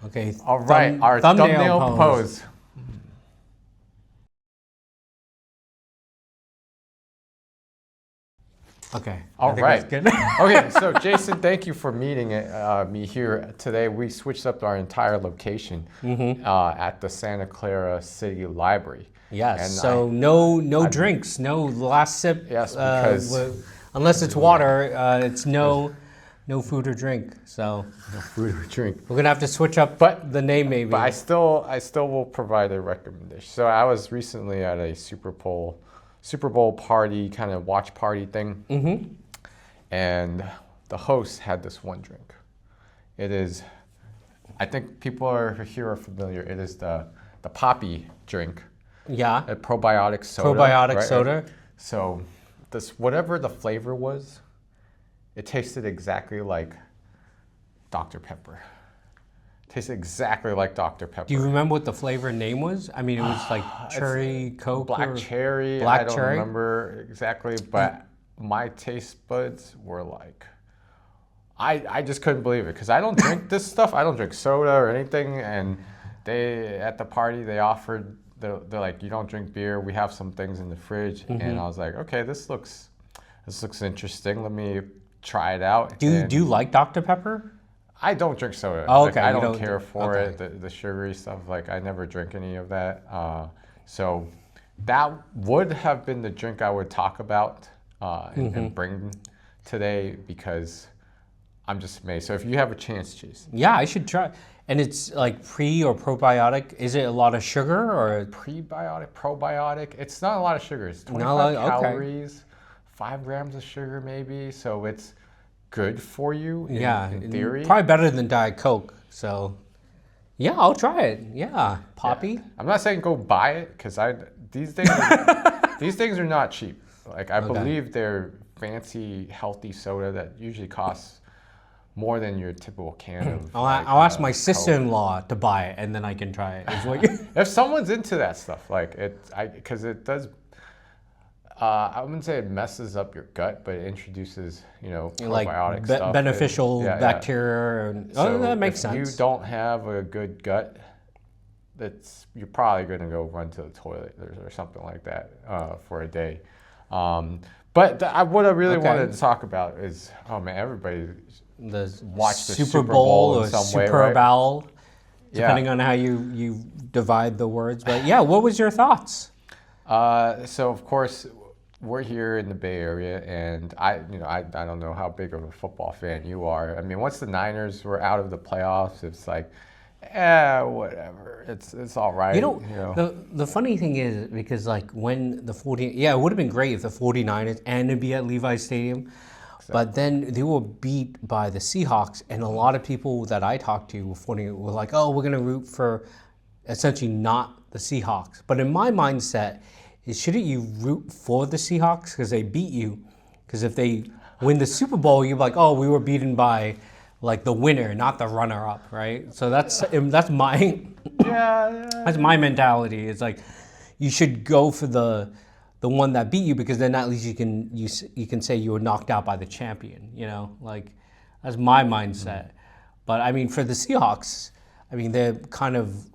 Okay. All right, our thumbnail pose. Okay. All right. That's good. Okay, so Jason, thank you for meeting me here today. We switched up our entire location at the Santa Clara City Library. Yes. And so no drinks, no last sip. Yes, because unless it's water, it's no food or drink. So no food or drink. We're gonna have to switch up the name maybe. But I still will provide a recommendation. So I was recently at a Super Bowl party, kind of watch party thing, and the host had this one drink. It is, I think people here are familiar. It is the Poppi drink. Yeah. A probiotic soda. Probiotic soda. So this, whatever the flavor was, it tasted exactly like Dr. Pepper. Tasted exactly like Dr. Pepper. Do you remember what the flavor name was? I mean, it was like cherry Coke, black cherry. Black I don't cherry? remember exactly, but my taste buds were like, I just couldn't believe it because I don't drink this stuff. I don't drink soda or anything. And they at the party they offered. They're like, you don't drink beer. We have some things in the fridge, and I was like, okay, this looks interesting. Let me try it out. Do you like Dr. Pepper? I don't drink soda. Oh, okay. I don't care for it. The sugary stuff, like I never drink any of that. So that would have been the drink I would talk about and bring today because I'm just amazed. So if you have a chance, Jason. Yeah, I should try. And it's like pre or probiotic. Is it a lot of sugar or prebiotic, probiotic? It's not a lot of sugar. It's 25 calories, 5 grams of sugar maybe. So it's good for you in theory. Probably better than Diet Coke. So yeah, I'll try it. Yeah, Poppi. Yeah. I'm not saying go buy it because these things are not cheap. Like I believe they're fancy, healthy soda that usually costs more than your typical can of. I'll ask my sister-in-law to buy it, and then I can try it. If someone's into that stuff, like because it does. I wouldn't say it messes up your gut, but it introduces, probiotic stuff. Beneficial bacteria. And, so that makes sense. If you don't have a good gut, you're probably going to go run to the toilet or something like that for a day. But what I really wanted to talk about is, everybody watch the Super Bowl in or some Super way, Bowl, depending on how you divide the words. But yeah, what was your thoughts? So of course, we're here in the Bay Area, and I don't know how big of a football fan you are. I mean, once the Niners were out of the playoffs, it's like, whatever. It's all right. The funny thing is, because like when it would have been great if the 49ers and to be at Levi's Stadium, but then they were beat by the Seahawks, and a lot of people that I talked to were like, oh, we're gonna root for essentially not the Seahawks. But in my mindset, shouldn't you root for the Seahawks because they beat you? Because if they win the Super Bowl, you're like, oh, we were beaten by like the winner, not the runner-up, right? So that's my that's my mentality. It's like you should go for the one that beat you because then at least you can say you were knocked out by the champion. Like that's my mindset. But I mean, for the Seahawks, I mean they're kind of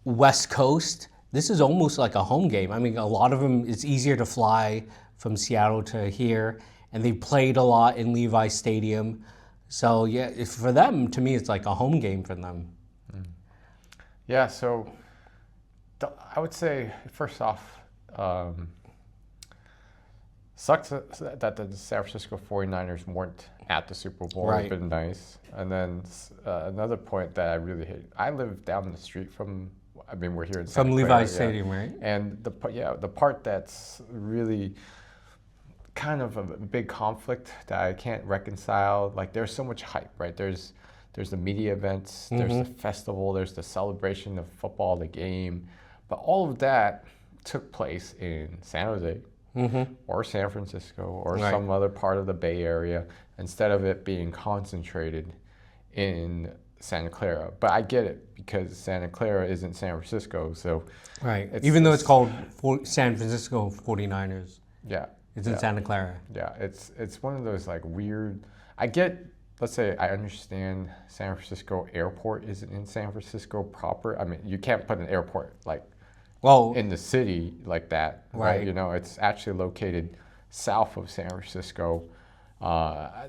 West Coast. This is almost like a home game. I mean, a lot of them, it's easier to fly from Seattle to here, and they played a lot in Levi's Stadium. So yeah, for them, to me, it's like a home game for them. Yeah, so I would say, first off, sucks that the San Francisco 49ers weren't at the Super Bowl. Right. It would have been nice. And then another point that I really hate, I live down the street from, we're here in Santa Clara, Levi's Stadium, right? And the part that's really kind of a big conflict that I can't reconcile, like there's so much hype, right? There's the media events, there's the festival, there's the celebration of football, the game, but all of that took place in San Jose or San Francisco or some other part of the Bay Area instead of it being concentrated in Santa Clara. But I get it because Santa Clara isn't San Francisco, so even though it's called San Francisco 49ers. Yeah. It's in Santa Clara. Yeah, it's one of those like weird. I get let's say I understand San Francisco Airport isn't in San Francisco proper. I mean, you can't put an airport like Well, in the city like that, right? Right. You know, it's actually located south of San Francisco. Uh,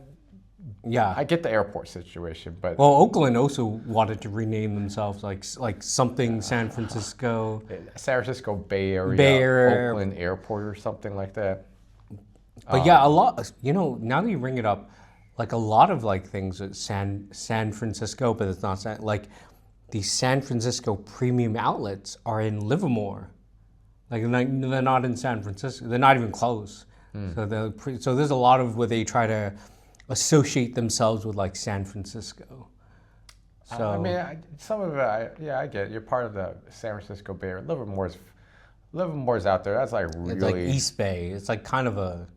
yeah. I get the airport situation, but Well, Oakland also wanted to rename themselves like something San Francisco. San Francisco Bay Area, Bay Area. Oakland Airport or something like that. But yeah, a lot. Now that you bring it up, like a lot of like things at San Francisco, but it's not like the San Francisco premium outlets are in Livermore. Like they're not in San Francisco. They're not even close. So there's a lot of where they try to associate themselves with like San Francisco. So I mean, some of it, I get it. You're part of the San Francisco Bay Area. Livermore's out there. That's like really. it's like East Bay. It's like kind of a.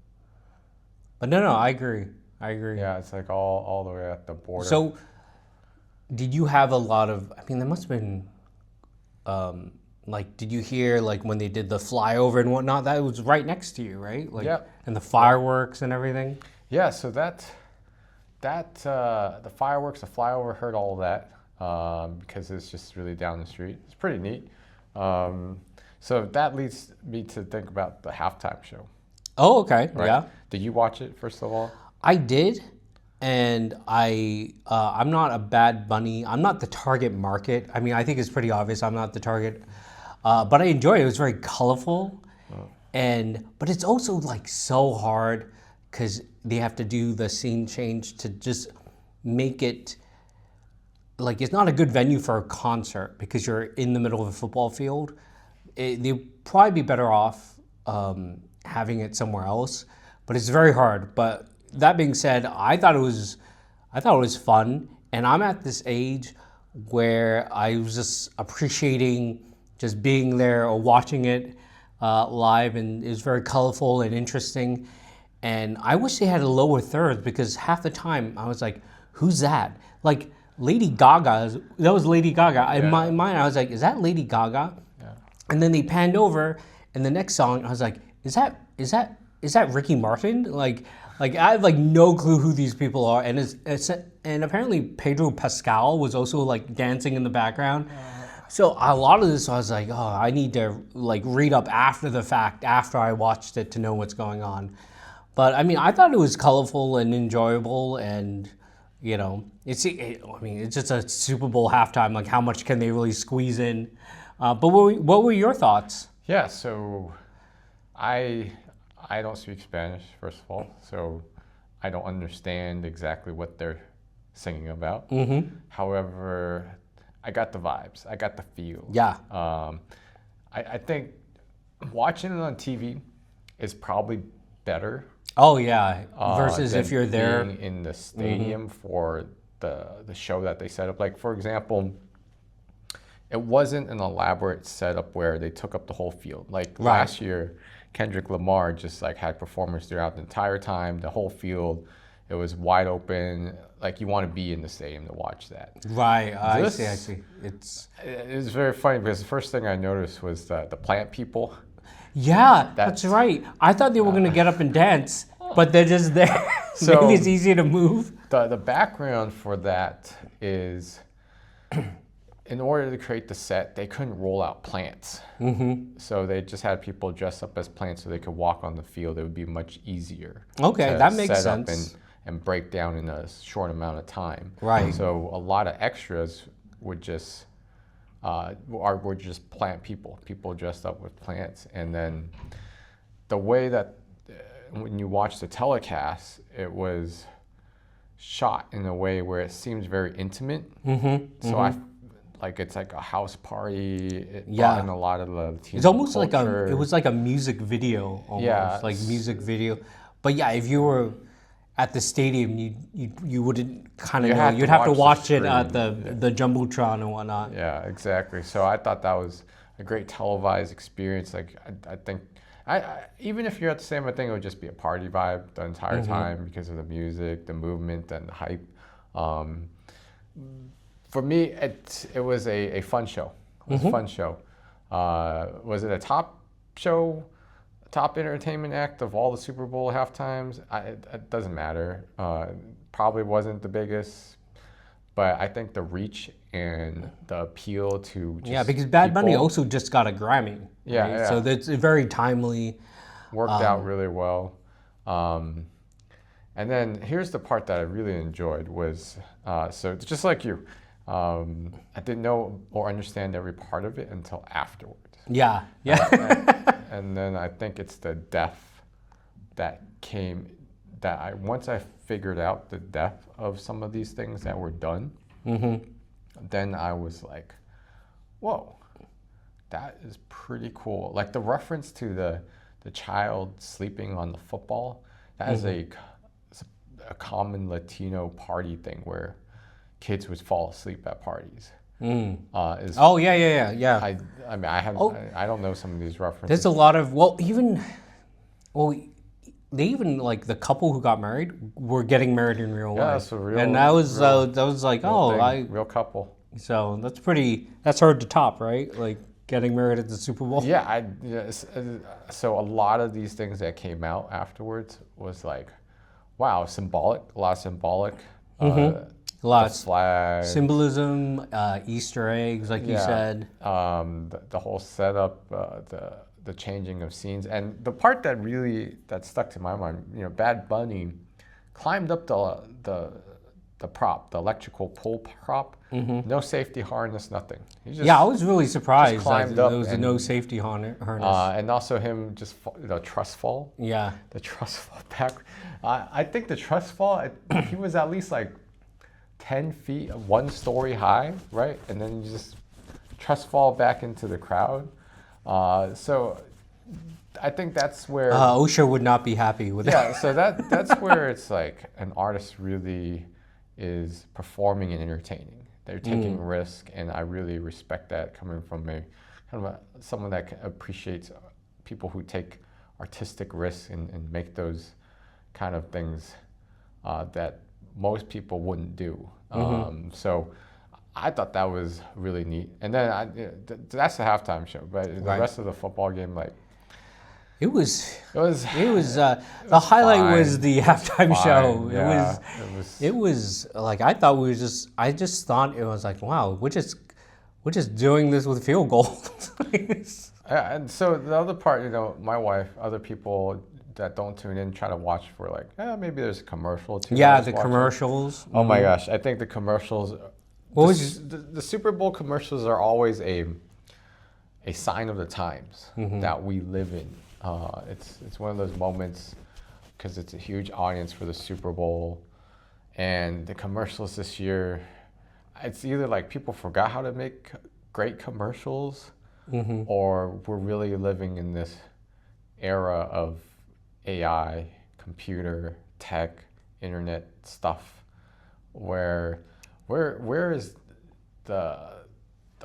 But no, I agree. Yeah, it's like all the way at the border. So, did you have a lot of? I mean, there must have been. Like, did you hear like when they did the flyover and whatnot? That was right next to you, right? Like, yeah. And the fireworks and everything. Yeah, so the fireworks, the flyover, heard all of that because it's just really down the street. It's pretty neat. So that leads me to think about the halftime show. Oh, okay. Right? Yeah. Did you watch it first of all? I did, and I'm not a Bad Bunny. I'm not the target market. I mean, I think it's pretty obvious I'm not the target, but I enjoy it. It was very colorful, but it's also like so hard because they have to do the scene change to just make it like it's not a good venue for a concert because you're in the middle of a football field. They'd probably be better off having it somewhere else, but it's very hard. But that being said, I thought it was fun, and I'm at this age where I was just appreciating just being there or watching it live, and it was very colorful and interesting. And I wish they had a lower third because half the time I was like, "Who's that?" Like Lady Gaga. That was Lady Gaga. In my mind, I was like, "Is that Lady Gaga?" Yeah. And then they panned over, and the next song, I was like, "Is that Ricky Martin?" Like I have like no clue who these people are, and and apparently Pedro Pascal was also like dancing in the background. So a lot of this, I was like, "Oh, I need to like read up after the fact, after I watched it, to know what's going on." But I mean, I thought it was colorful and enjoyable, and it's just a Super Bowl halftime. Like, how much can they really squeeze in? But what were your thoughts? Yeah, so I don't speak Spanish, first of all, so I don't understand exactly what they're singing about. Mm-hmm. However, I got the vibes. I got the feel. Yeah. I think watching it on TV is probably better. Oh yeah, versus if you're there being in the stadium for the show that they set up. Like for example, it wasn't an elaborate setup where they took up the whole field. Like last year, Kendrick Lamar just like had performers throughout the entire time, the whole field. It was wide open. Like you want to be in the stadium to watch that. Right. I see. It was very funny because the first thing I noticed was the plant people. Yeah, that's right. I thought they were going to get up and dance, but they're just there. So maybe it's easier to move. The background for that is, in order to create the set, they couldn't roll out plants. Mm-hmm. So they just had people dress up as plants so they could walk on the field. It would be much easier. Okay, that makes set sense. Up and break down in a short amount of time. Right. So a lot of extras would just were just plant people dressed up with plants. And then the way that when you watch the telecast, it was shot in a way where it seems very intimate. Mm-hmm. So it's like a house party. It brought in a lot of the Latino It's almost culture. it was like a music video almost. Yeah, like music video. But yeah, if you were at the stadium, you wouldn't kind of know. You'd have to watch it at the Jumbotron and whatnot. Yeah, exactly. So I thought that was a great televised experience. Like I think, even if you're at the stadium, I think it would just be a party vibe the entire time because of the music, the movement, and the hype. For me, it was a fun show. It was a fun show. Was it a top show? Top entertainment act of all the Super Bowl halftimes? It doesn't matter. probably wasn't the biggest, but I think the reach and the appeal to just Yeah, because Bad Bunny people also just got a Grammy. Yeah, right? yeah. So that's very timely. worked out really well. And then here's the part that I really enjoyed was, so just like you, I didn't know or understand every part of it until afterwards. Yeah, yeah. And then I think it's the depth that came, once I figured out the depth of some of these things that were done, then I was like, whoa, that is pretty cool. Like the reference to the child sleeping on the football, that is a common Latino party thing where kids would fall asleep at parties. Oh, yeah. I mean, I don't know some of these references. There's a lot of, they even, like, the couple who got married were getting married in real life. That's a real, and that was like, real couple. So that's hard to top, right? Like, getting married at the Super Bowl. Yeah, so a lot of these things that came out afterwards was like, wow, symbolic, a lot of symbolic. A lot The flag, symbolism, Easter eggs, like you said. the whole setup, the changing of scenes, and the part that stuck to my mind, Bad Bunny climbed up the prop, the electrical pole prop, no safety harness, nothing. He just, I was really surprised climbed that up there was and- no safety harness. and also him just truss fall. Yeah. The truss fall back. I think the truss fall, he was at least like 10 feet, 1 story high, right? And then you just truss fall back into the crowd. So I think that's where OSHA would not be happy with that. yeah. So that's where it's like an artist really is performing and entertaining. They're taking risk, and I really respect that coming from someone that appreciates people who take artistic risks and make those kind of things that most people wouldn't do. So I thought that was really neat. And then that's the halftime show, but the rest of the football game, like It was it the highlight fine. was the halftime show. Yeah, It was like, I just thought it was like, wow, we're just doing this with field goals. Yeah, and so the other part, my wife, other people that don't tune in try to watch for like, maybe there's a commercial too. that I Yeah, was the watching. commercials. Oh my gosh, I think the commercials. The Super Bowl commercials are always a sign of the times that we live in. It's one of those moments because it's a huge audience for the Super Bowl, and the commercials this year, it's either like people forgot how to make great commercials, or we're really living in this era of AI, computer, tech, internet stuff, where is the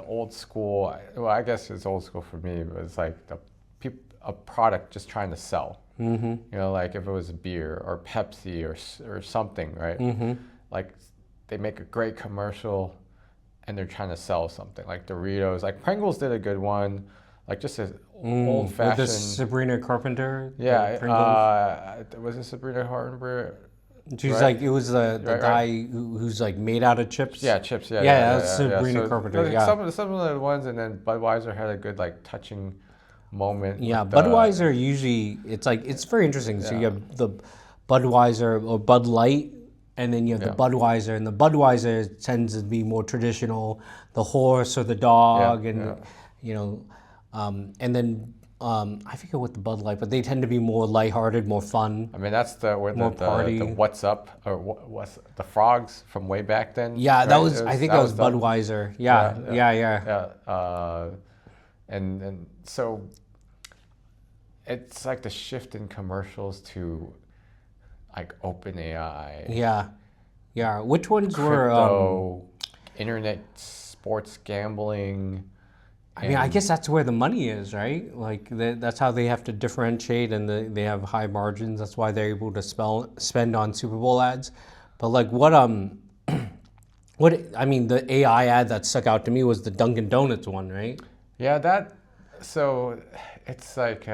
old school? Well, I guess it's old school for me, but it's like a product just trying to sell. Like if it was beer or Pepsi or something, right? Like they make a great commercial and they're trying to sell something. Like Doritos, like Pringles did a good one, like just an old fashioned. With this Sabrina Carpenter. Yeah, was it Sabrina Carpenter? She's right? like, it was the guy who's like made out of chips. Yeah, chips. Yeah, that's Sabrina So, Carpenter. Yeah. Some of the ones, and then Budweiser had a good like touching moment. Yeah, with Budweiser usually, it's very interesting. So you have the Budweiser or Bud Light, and then you have the Budweiser, and the Budweiser tends to be more traditional, the horse or the dog, and and then I forget what the Bud Light, but they tend to be more lighthearted, more fun. I mean, that's More party. the what's up or what's the frogs from way back then. Yeah, right? that was I think that was Budweiser. Yeah. And so it's like the shift in commercials to like open AI. Yeah. Which ones Crypto, internet, sports gambling. I mean, I guess that's where the money is, right? Like that's how they have to differentiate, and they have high margins. That's why they're able to spend on Super Bowl ads. But like what I mean, the AI ad that stuck out to me was the Dunkin' Donuts one, right? Yeah, so it's like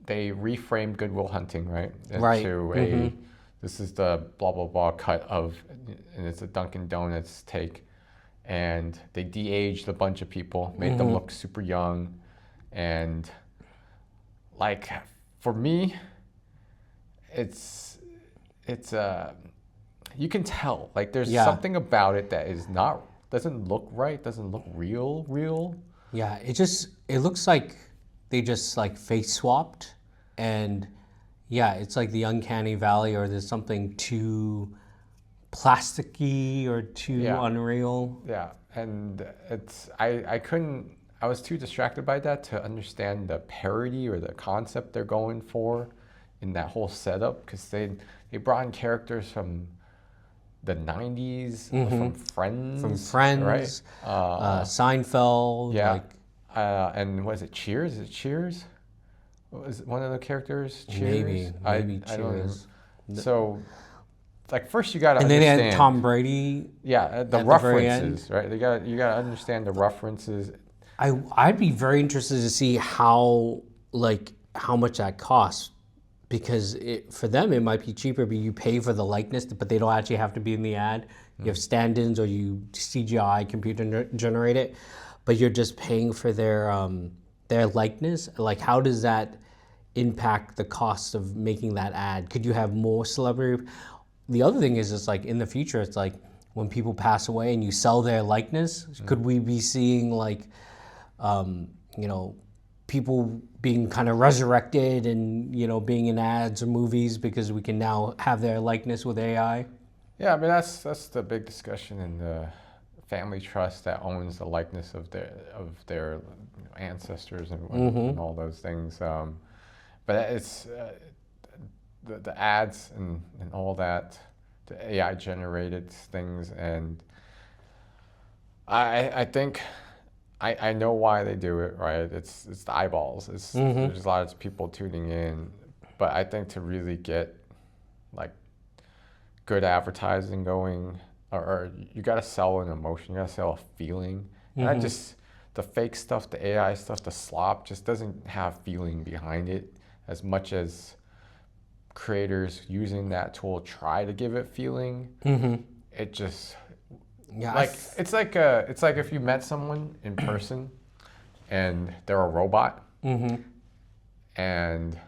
they reframed Good Will Hunting, right? Right. Into a, this is the blah, blah, blah cut of, and it's a Dunkin' Donuts take. And they de-aged a bunch of people, made them look super young. And like, for me, it's you can tell, like there's something about it that is not, doesn't look right, doesn't look real. Yeah, it looks like they just like face swapped, and yeah, it's like the uncanny valley, or there's something too plasticky or too unreal. Yeah, and I was too distracted by that to understand the parody or the concept they're going for in that whole setup, because they brought in characters from the 90s, from Friends, right? Seinfeld, Yeah, like and was it Cheers? Is it Cheers? Was it one of the characters Cheers? maybe I don't Cheers. So, like, first you got to And then understand. they had Tom Brady. Yeah, the at the very references, right? You got to understand the references. I'd be very interested to see how much that costs, because for them it might be cheaper, but you pay for the likeness, but they don't actually have to be in the ad. You have stand-ins, or you CGI computer generate it, but you're just paying for their likeness. Like, how does that impact the cost of making that ad? Could you have more celebrity? The other thing is, it's like in the future, it's like when people pass away and you sell their likeness, could we be seeing like, people being kind of resurrected and, being in ads or movies because we can now have their likeness with AI? Yeah, I mean that's the big discussion in the family trust that owns the likeness of their ancestors and all those things. But it's the ads and all that, the AI generated things, and I think I know why they do it, right? It's the eyeballs. There's a lot of people tuning in, but I think to really get like good advertising going, or you got to sell an emotion, you got to sell a feeling. And I just, the fake stuff, the AI stuff, the slop just doesn't have feeling behind it as much as creators using that tool try to give it feeling. It just, it's like if you met someone in person and they're a robot, and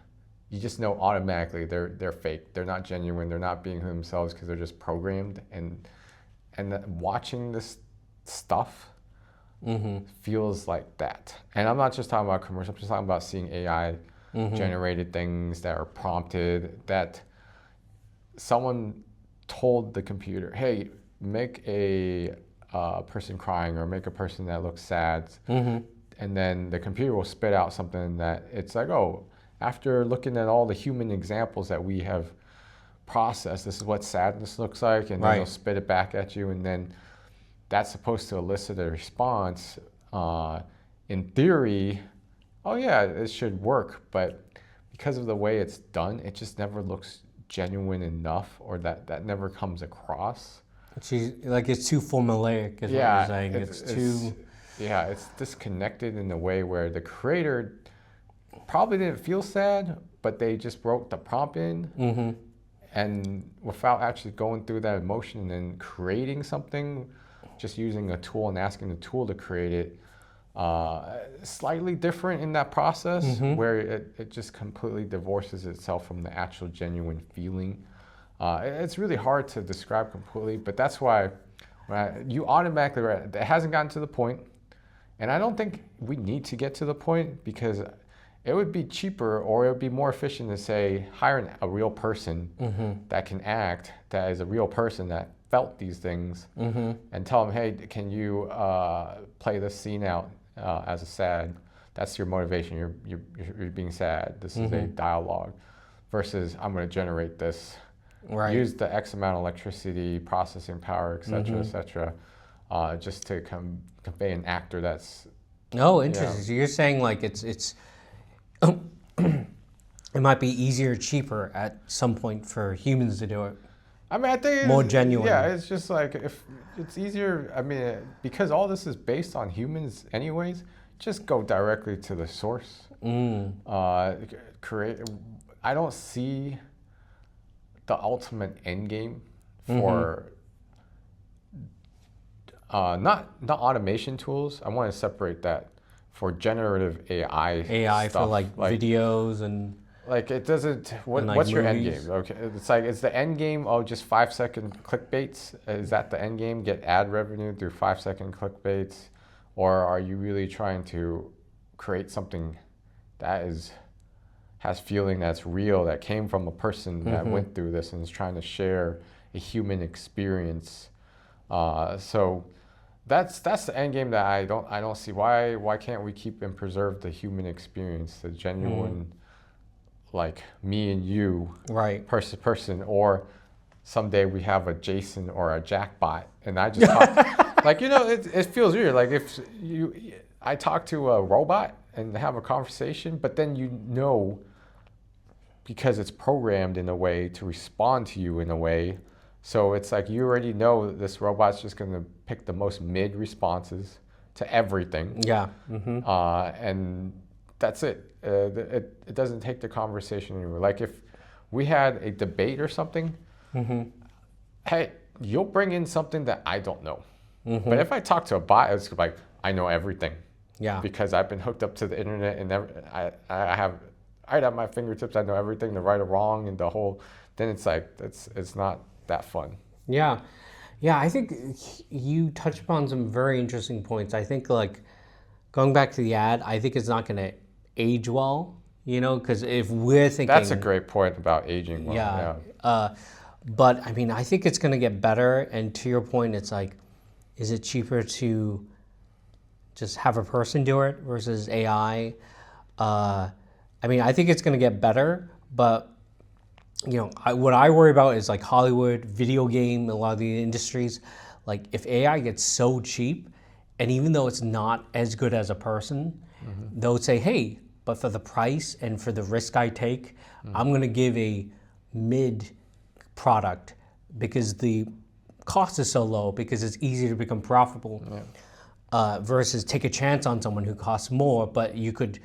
you just know automatically they're fake, they're not genuine, they're not being themselves because they're just programmed. And watching this stuff feels like that. And I'm not just talking about commercials, I'm just talking about seeing AI generated things that are prompted, that someone told the computer, hey, make a person crying, or make a person that looks sad. And then the computer will spit out something that it's like, oh, after looking at all the human examples that we have processed, this is what sadness looks like, and then they'll spit it back at you, and then that's supposed to elicit a response. In theory, oh yeah, it should work, but because of the way it's done, it just never looks genuine enough, or that never comes across. It's too formulaic, is what you're saying. It's disconnected in a way where the creator probably didn't feel sad, but they just wrote the prompt in, and without actually going through that emotion and then creating something, just using a tool and asking the tool to create it, slightly different in that process, where it just completely divorces itself from the actual genuine feeling. It's really hard to describe completely, but that's why you automatically, it hasn't gotten to the point, and I don't think we need to get to the point, because it would be cheaper, or it would be more efficient to say, hire a real person that can act, that is a real person that felt these things, and tell them, hey, can you play this scene out as a sad? That's your motivation. You're being sad. This is a dialogue, versus I'm going to generate this. Use the X amount of electricity, processing power, et cetera, just to convey an actor that's. Oh, interesting. So you're saying like it's it might be easier, cheaper at some point for humans to do it. I mean, I think more genuine. Yeah, it's just like, if it's easier. I mean, because all this is based on humans, anyways. just go directly to the source. Create. I don't see the ultimate end game for not automation tools. I want to separate that for generative AI. AI stuff. for like videos and. Like it doesn't. like What's your end movies. game? Okay, it's like is the end game just 5-second clickbaits? Is that the end game? Get ad revenue through 5-second clickbaits, or are you really trying to create something that has feeling, that's real, that came from a person that went through this and is trying to share a human experience? So that's the end game that I don't see. Why can't we keep and preserve the human experience, the genuine. Like me and you, Right. person to person, or someday we have a Jason or a Jackbot, and I just talk, like it feels weird. Like if I talk to a robot and have a conversation, but then because it's programmed in a way to respond to you in a way, so it's like you already know that this robot's just going to pick the most mid responses to everything. Yeah. And that's it. It doesn't take the conversation anymore. Like if we had a debate or something, hey, you'll bring in something that I don't know. But if I talk to a bot, it's like I know everything. Yeah. Because I've been hooked up to the internet and I have right at my fingertips. I know everything, the right or wrong, and the whole. Then it's like it's not that fun. Yeah. I think you touched upon some very interesting points. I think like going back to the ad, I think it's not going to age well, because if we're thinking... That's a great point about aging well. Yeah. But, I mean, I think it's going to get better. And to your point, it's like, is it cheaper to just have a person do it versus AI? I mean, I think it's going to get better. But, what I worry about is like Hollywood, video game, a lot of the industries. Like, if AI gets so cheap, and even though it's not as good as a person, they'll say, hey, but for the price and for the risk I take, I'm going to give a mid product because the cost is so low, because it's easy to become profitable, versus take a chance on someone who costs more, but you could,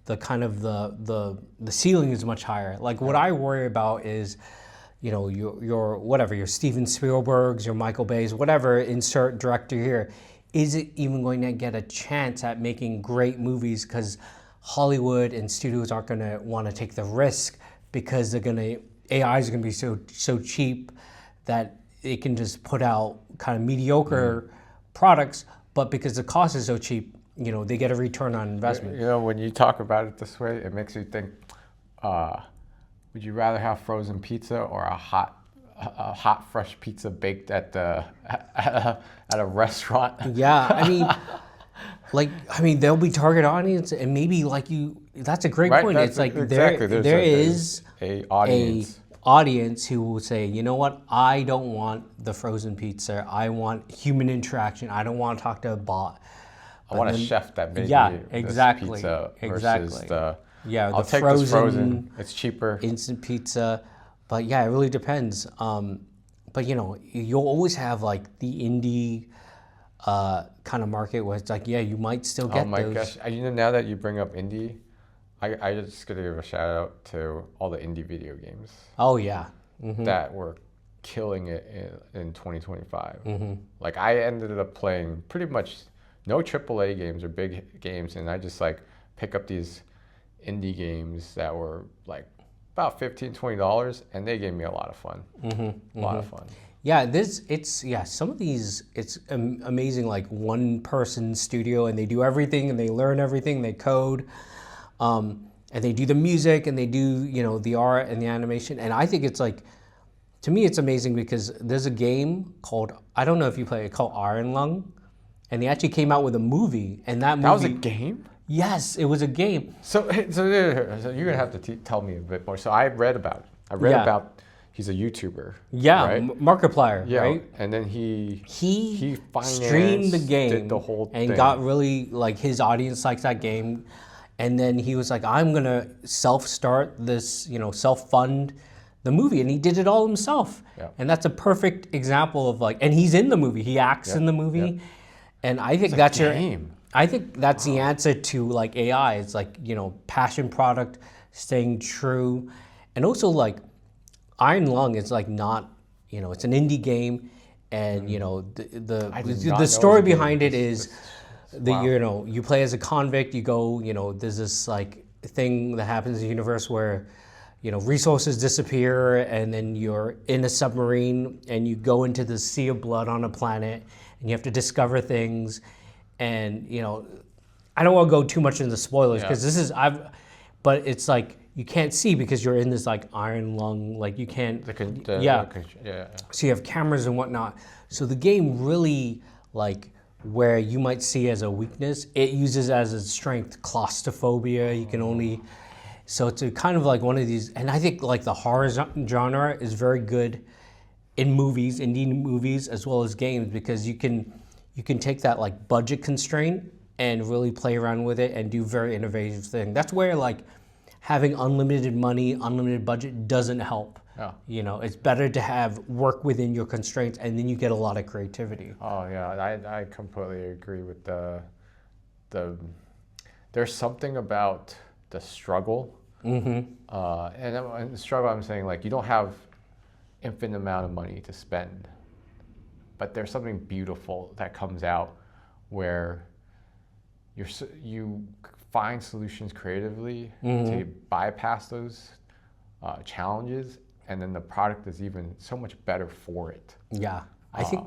the ceiling is much higher. Like what I worry about is, your Steven Spielbergs, your Michael Bays, whatever, insert director here. Is it even going to get a chance at making great movies? Because Hollywood and studios aren't going to want to take the risk, because AI is going to be so cheap that it can just put out kind of mediocre products. But because the cost is so cheap, they get a return on investment. When you talk about it this way, it makes me think: would you rather have frozen pizza or a hot fresh pizza baked at a restaurant? Yeah, I mean, there'll be target audience, and maybe that's a great point. It's like exactly. there is a audience who will say, you know what, I don't want the frozen pizza. I want human interaction. I don't want to talk to a bot. I want a chef that made me this pizza versus the the take this frozen. It's cheaper. Instant pizza. But yeah, it really depends. But you'll always have like the indie kind of market where it's like, you might still get those. Oh my gosh! Now that you bring up indie, I just gotta give a shout out to all the indie video games. Oh yeah. That were killing it in 2025. Like I ended up playing pretty much no AAA games or big games, and I just like pick up these indie games that were like about $15, $20, and they gave me a lot of fun. A lot of fun. Yeah, some of these, it's amazing, like one person studio, and they do everything, and they learn everything, they code, and they do the music, and they do, the art and the animation. And I think it's like, to me, it's amazing because there's a game called, I don't know if you play it, called Iron Lung, and they actually came out with a movie, and that movie... That was a game? Yes, it was a game. So you're gonna have to tell me a bit more. So I read about it. About he's a YouTuber. Yeah, right? Markiplier, right? And then he financed, streamed the game, did the whole thing, and got really like his audience likes that game. And then he was like, I'm gonna self-start this, self-fund the movie, and he did it all himself. Yeah. And that's a perfect example of like, and he's in the movie. He acts in the movie, and I think that's your game. I think that's the answer to like AI. It's like, passion product, staying true. And also like Iron Lung is like not, it's an indie game, and I did the not the know story it was a game. behind it is Wow. you play as a convict, you go, there's this like thing that happens in the universe where resources disappear, and then you're in a submarine and you go into the sea of blood on a planet, and you have to discover things. And I don't want to go too much into spoilers Yeah. because but it's like you can't see because you're in this like iron lung, like you can't. Yeah. Yeah. So you have cameras and whatnot. So the game really, like, where you might see as a weakness, it uses as a strength claustrophobia. You can only, so it's a kind of like one of these, and I think like the horror genre is very good in movies, indie movies, as well as games, because you can take that like budget constraint and really play around with it and do very innovative things. That's where like having unlimited money, unlimited budget doesn't help. Yeah. It's better to have work within your constraints, and then you get a lot of creativity. Oh yeah, I completely agree with the. There's something about the struggle, and the struggle. I'm saying like you don't have infinite amount of money to spend, but there's something beautiful that comes out where you find solutions creatively to bypass those challenges, and then the product is even so much better for it. Yeah, I think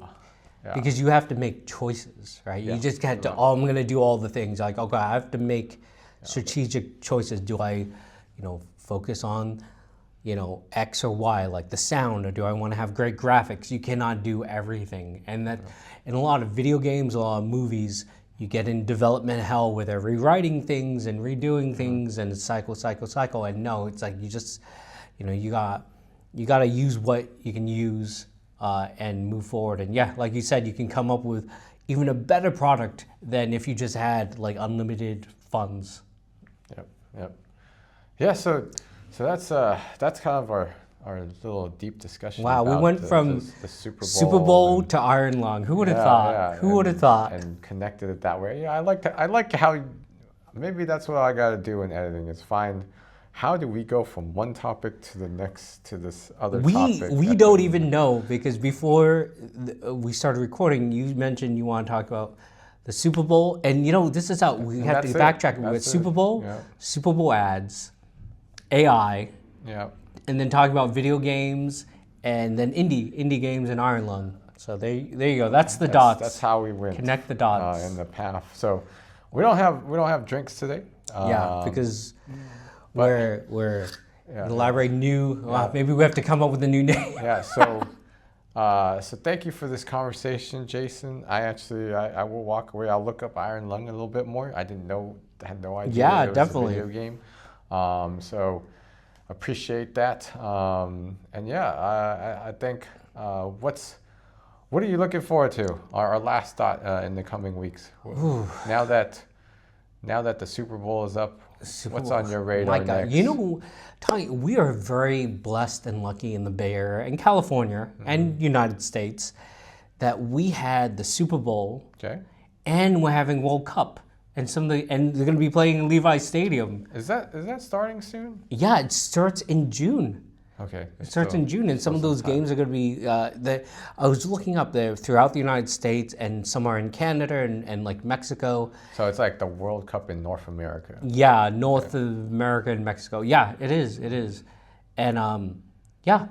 Yeah. because you have to make choices, right? You just got to, oh, I'm going to do all the things. Like, okay, I have to make strategic choices. Do I, focus on, X or Y, like the sound, or do I want to have great graphics? You cannot do everything. And that, in a lot of video games, a lot of movies, you get in development hell where they're rewriting things and redoing things, and it's cycle. And no, it's like you just, you got to use what you can use and move forward. And yeah, like you said, you can come up with even a better product than if you just had like unlimited funds. Yep. Yeah. So that's kind of our little deep discussion. Wow, we about went from the Super Bowl to Iron Lung. Who would have thought? Yeah, Who would have thought? And connected it that way. Yeah, I like how maybe that's what I got to do in editing is find how do we go from one topic to the next to this other topic. We don't even know, because before we started recording, you mentioned you want to talk about the Super Bowl, and this is how we have to backtrack. We got Super Bowl, Super Bowl ads, AI, and then talking about video games, and then indie games and Iron Lung. So there you go. That's the dots. That's how we went. Connect the dots in the path. So we don't have drinks today. Because we're the library new. Maybe we have to come up with a new name. Yeah. So thank you for this conversation, Jason. I will walk away. I'll look up Iron Lung a little bit more. I had no idea. Yeah, it was definitely. a video game. So appreciate that. And yeah, I think what are you looking forward to? Our last thought in the coming weeks. Now that the Super Bowl is up, what's on your radar next? Tony, we are very blessed and lucky in the Bay Area and California and United States that we had the Super Bowl, and we're having World Cup, and they're going to be playing in Levi's Stadium. Is that starting soon? Yeah, it starts in June. Okay. It starts in June, and some of those games are going to be. I was looking up there throughout the United States, and some are in Canada and like Mexico. So it's like the World Cup in North America. Yeah, North of America and Mexico. Yeah, it is, and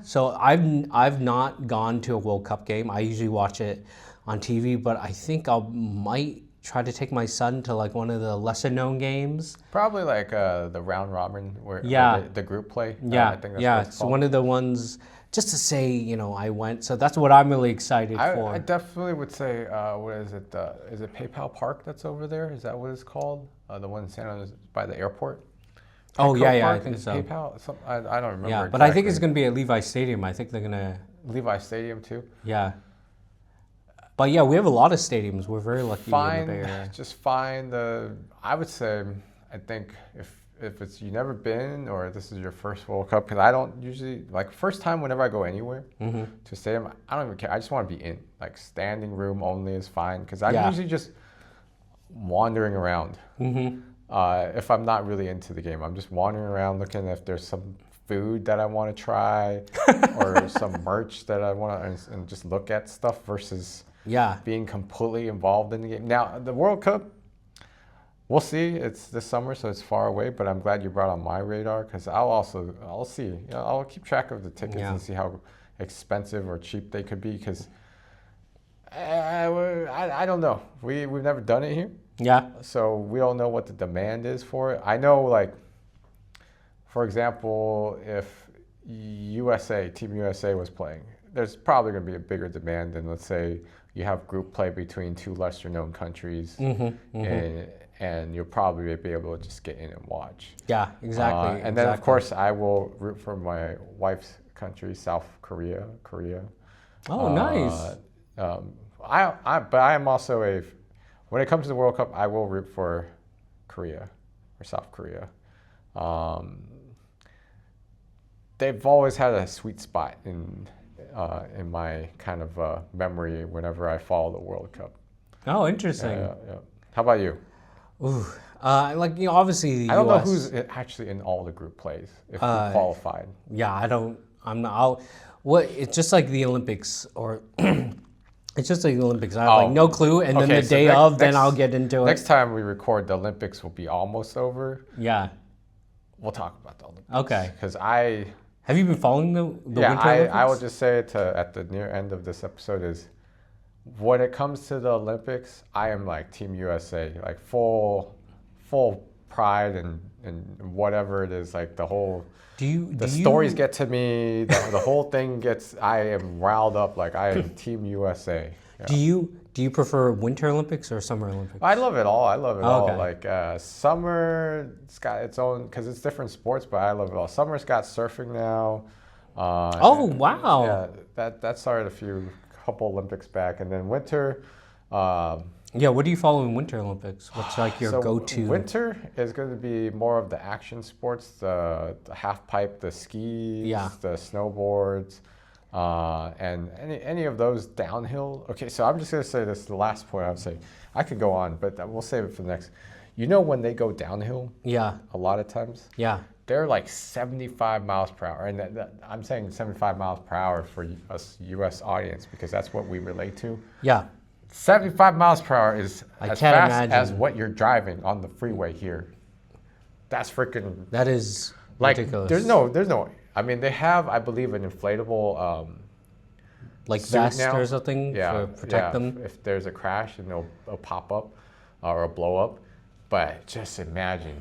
So I've not gone to a World Cup game. I usually watch it on TV, but I think I might try to take my son to like one of the lesser known games. Probably like the round robin where the group play. Yeah, I think that's what it's so called. one of the ones, just to say, I went. So that's what I'm really excited for. I definitely would say, what is it? Is it PayPal Park that's over there? Is that what it's called? The one in San Jose by the airport? Oh, yeah, Park? I think so. PayPal? I don't remember. Yeah, exactly. but I think it's going to be at Levi Stadium. I think they're going to... Levi Stadium too? Yeah. But yeah, we have a lot of stadiums. We're very lucky in the Bay Area. Just find I would say, I think if it's you never been or this is your first World Cup, because I don't usually, like first time whenever I go anywhere to a stadium, I don't even care. I just want to be in. Like standing room only is fine, because I usually just wandering around. If I'm not really into the game, I'm just wandering around looking if there's some food that I want to try or some merch that I want to, and just look at stuff versus being completely involved in the game. Now, the World Cup, we'll see. It's this summer, so it's far away, but I'm glad you brought on my radar because I'll see. You know, I'll keep track of the tickets and see how expensive or cheap they could be because I don't know. We've never done it here. Yeah. So we don't know what the demand is for it. I know, like, for example, if Team USA was playing, there's probably going to be a bigger demand than, let's say, you have group play between two lesser-known countries, and you'll probably be able to just get in and watch. Yeah, exactly. And then, of course, I will root for my wife's country, South Korea. Oh, nice. But I am also when it comes to the World Cup, I will root for Korea or South Korea. They've always had a sweet spot in my kind of memory whenever I follow the World Cup. Oh, interesting. How about you? Ooh, like, you know, obviously the I don't know US, who's actually in all the group plays if we qualified. Yeah, I'm not. It's just like the Olympics, or it's just like the Olympics. I have like no clue, and then the day of, then I'll get into it. Next time we record, the Olympics will be almost over. Yeah. We'll talk about the Olympics. Okay. Because have you been following the Winter Olympics? I will just say it at the near end of this episode is, when it comes to the Olympics, I am like Team USA, like full pride and whatever it is, like the whole. The stories get to me. The whole thing gets. I am riled up. Like I am Team USA. Yeah. Do you prefer Winter Olympics or Summer Olympics? I love it all. Okay. Like summer, it's got its own because it's different sports, but I love it all. Summer's got surfing now. Wow. Yeah, that started couple Olympics back, and then winter. Yeah, what do you follow in Winter Olympics? What's like your go-to? Winter is going to be more of the action sports, the half pipe, the skis, the snowboards, and any of those downhill. Okay, so I'm just going to say this, the last point I would say. I could go on, but we'll save it for the next. You know when they go downhill? Yeah. A lot of times? Yeah. They're like 75 miles per hour. And I'm saying 75 miles per hour for us U.S. audience because that's what we relate to. Yeah. 75 miles per hour is as fast imagine. as what you're driving on the freeway here. That's freaking. That is like ridiculous. There's no. I mean, they have, I believe, an inflatable. Like vest or something to protect them. If there's a crash, and it'll pop up or blow up. But just imagine,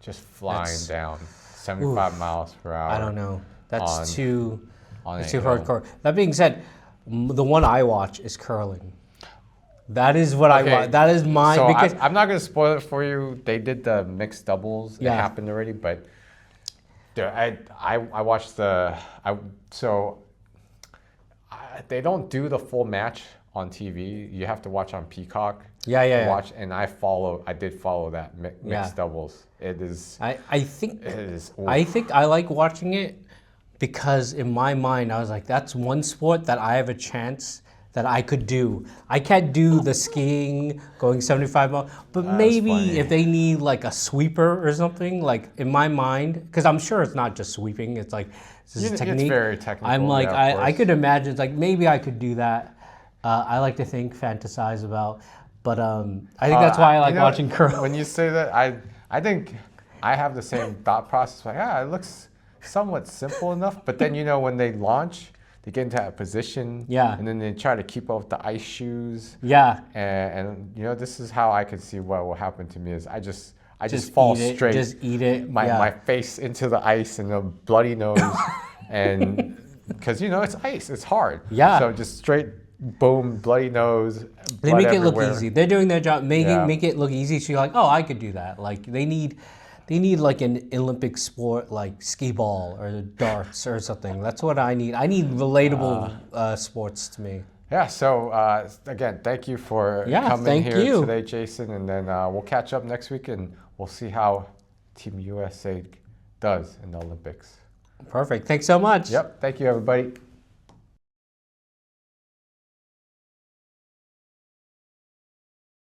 just flying down 75 miles per hour. I don't know. That's too hardcore. That being said, the one I watch is curling. That is what I watch. That is my. So because I'm not going to spoil it for you. They did the mixed doubles. It happened already, but I watched they don't do the full match on TV. You have to watch on Peacock. Watch, and I did follow that mixed doubles. It is. I think. It is. I think I like watching it because in my mind I was like, that's one sport that I have a chance that I could do. I can't do the skiing going 75 miles, but maybe if they need like a sweeper or something, like in my mind, because I'm sure it's not just sweeping. It's like this is technique. It's very technical. I'm like I could imagine. It's like maybe I could do that. I like to fantasize about. But I think that's why I like watching curling. When you say that, I think I have the same thought process. Like, it looks somewhat simple enough. But then, when they launch, they get into that position. Yeah. And then they try to keep up with the ice shoes. Yeah. And this is how I can see what will happen to me is I just fall straight. Just eat it. My face into the ice and a bloody nose. And because, it's ice. It's hard. Yeah. So just straight. Boom, bloody nose. They make it look easy. They're doing their job, make it look easy. So you're like, oh, I could do that. Like they need like an Olympic sport, like skee ball or darts or something. That's what I need. I need relatable sports to me. Yeah. So again, thank you for coming here today, Jason. And then we'll catch up next week, and we'll see how Team USA does in the Olympics. Perfect. Thanks so much. Yep. Thank you, everybody.